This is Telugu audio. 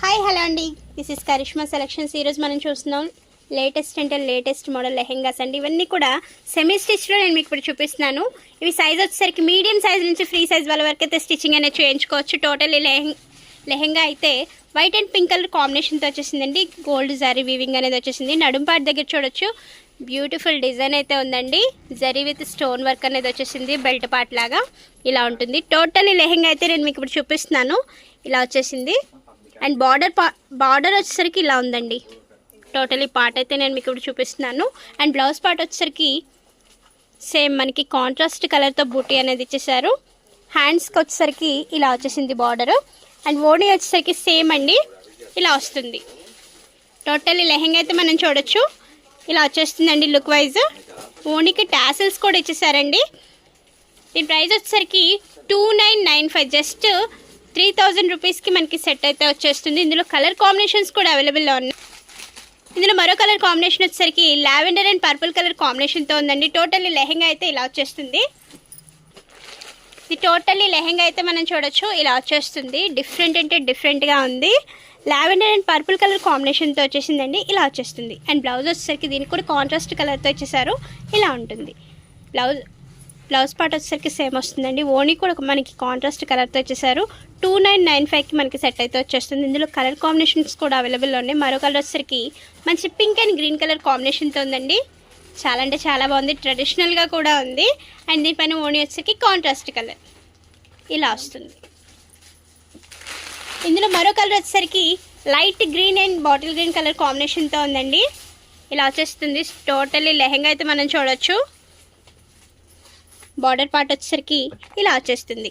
హాయ్ హలో అండి, దిస్ ఇస్ కరిష్మా సెలెక్షన్స్. ఈరోజు మనం చూస్తున్నాం లేటెస్ట్ అంటే లేటెస్ట్ మోడల్ లెహెంగాస్ అండి. ఇవన్నీ కూడా సెమీ స్టిచ్లో నేను మీకు ఇప్పుడు చూపిస్తున్నాను. ఇవి సైజ్ వచ్చేసరికి మీడియం సైజ్ నుంచి ఫ్రీ సైజ్ వాళ్ళ వరకు అయితే స్టిచ్చింగ్ అనేది చేయించుకోవచ్చు. టోటల్ లెహెంగా అయితే వైట్ అండ్ పింక్ కలర్ కాంబినేషన్తో వచ్చేసిందండి. గోల్డ్ జరీ వీవింగ్ అనేది వచ్చేసింది. నడుంపాటి దగ్గర చూడొచ్చు, బ్యూటిఫుల్ డిజైన్ అయితే ఉందండి. జరీ విత్ స్టోన్ వర్క్ అనేది వచ్చేసింది. బెల్ట్ పార్ట్ లాగా ఇలా ఉంటుంది. టోటల్ లెహెంగా అయితే నేను మీకు ఇప్పుడు చూపిస్తున్నాను. ఇలా వచ్చేసింది. అండ్ బార్డర్ వచ్చేసరికి ఇలా ఉందండి. టోటలీ పార్ట్ అయితే నేను మీకు ఇప్పుడు చూపిస్తున్నాను. అండ్ బ్లౌజ్ పార్ట్ వచ్చేసరికి సేమ్ మనకి కాంట్రాస్ట్ కలర్తో బూటీ అనేది ఇచ్చేసారు. హ్యాండ్స్కి వచ్చేసరికి ఇలా వచ్చేసింది బార్డరు. అండ్ ఓణీ వచ్చేసరికి సేమ్ అండి, ఇలా వస్తుంది. టోటలీ లెహెంగా అయితే మనం చూడొచ్చు, ఇలా వచ్చేస్తుందండి లుక్ వైజ్. ఓణీకి టాసిల్స్ కూడా ఇచ్చేసారండి. దీని ప్రైస్ వచ్చేసరికి 2995, జస్ట్ 3000 రూపీస్కి మనకి సెట్ అయితే వచ్చేస్తుంది. ఇందులో కలర్ కాంబినేషన్స్ కూడా అవైలబుల్లో ఉన్నాయి. ఇందులో మరో కలర్ కాంబినేషన్ వచ్చేసరికి లావెండర్ అండ్ పర్పుల్ కలర్ కాంబినేషన్తో ఉందండి. టోటల్లీ లెహెంగా అయితే ఇలా వచ్చేస్తుంది. ఇది టోటల్లీ లెహెంగా అయితే మనం చూడొచ్చు, ఇలా వచ్చేస్తుంది. డిఫరెంట్ అంటే డిఫరెంట్గా ఉంది. లావెండర్ అండ్ పర్పుల్ కలర్ కాంబినేషన్తో వచ్చేసిందండి, ఇలా వచ్చేస్తుంది. అండ్ బ్లౌజ్ వచ్చేసరికి దీనికి కూడా కాంట్రాస్ట్ కలర్తో వచ్చేసారు, ఇలా ఉంటుంది. బ్లౌజ్ పార్ట్ వచ్చేసరికి సేమ్ వస్తుందండి. ఓణీ కూడా మనకి కాంట్రాస్ట్ కలర్తో వచ్చేసారు. 2995కి మనకి సెట్ అయితే వచ్చేస్తుంది. ఇందులో కలర్ కాంబినేషన్స్ కూడా అవైలబుల్లో ఉన్నాయి. మరో కలర్ వచ్చేసరికి మంచి పింక్ అండ్ గ్రీన్ కలర్ కాంబినేషన్తో ఉందండి. చాలా అంటే చాలా బాగుంది. ట్రెడిషనల్గా కూడా ఉంది. అండ్ దీనిపైన ఓణీ వచ్చేసరికి కాంట్రాస్ట్ కలర్ ఇలా వస్తుంది. ఇందులో మరో కలర్ వచ్చేసరికి light green and bottle green colour కాంబినేషన్తో ఉందండి, ఇలా వచ్చేస్తుంది. టోటల్లీ లెహెంగా అయితే మనం చూడొచ్చు. బార్డర్ పార్ట్ వచ్చేసరికి ఇలా వచ్చేస్తుంది.